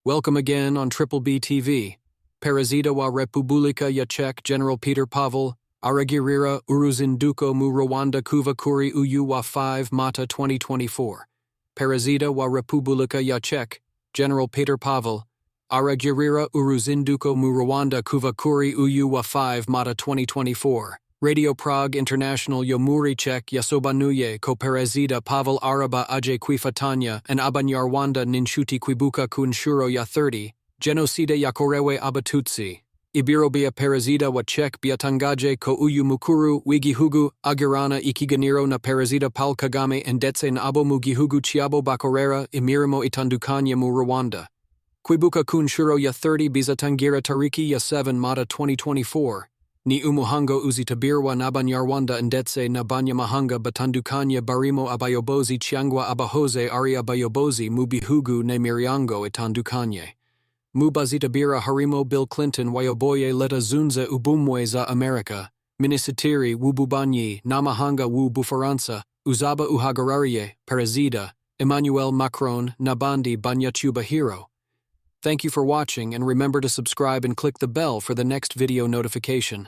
Welcome again on Triple B TV. Perezida wa Repubulika ya Czech General Petr Pavel, aragirira, uruzinduko mu Rwanda kuva kuri uyu wa 5 Mata 2024. Perezida wa Repubulika ya Czech General Petr Pavel, aragirira, uruzinduko mu Rwanda kuva kuri uyu wa 5 Mata 2024. Radio Prague International yo muri Czech yasobanuye ko Perezida Pavel araba kwifatanya and abanyarwanda ninshuti Kwibuka ku nshuro ya 30, Jenoside yakorewe Abatutsi. Ibiro bia Perezida wa Czech byatangaje ko uyu Mukuru w'igihugu agirana ikiganiro na Perezida Paul Kagame ndetse n'abo mu gihugu cyabo bakorera imirimo itandukanye mu Rwanda. Kwibuka ku nshuro ya 30 bizatangira tariki ya 7 Mata 2024. Ni umuhango uzitabirwa n'abanyarwanda ndetse n'abanyamahanga batandukanye barimo abayobozi cyangwa abahoze ari abayobozi mu bihugu n'imiryango itandukanye. Mu bazitabira harimo Bill Clinton wayoboye Leta Zunze Ubumwe za Amerika, Minisitiri w'Ububanyi n'Amahanga w'Ubufaransa, uzaba uhagarariye Perezida Emmanuel Macron n'abandi banyacyubahiro. Thank you for watching and remember to subscribe and click the bell for the next video notification.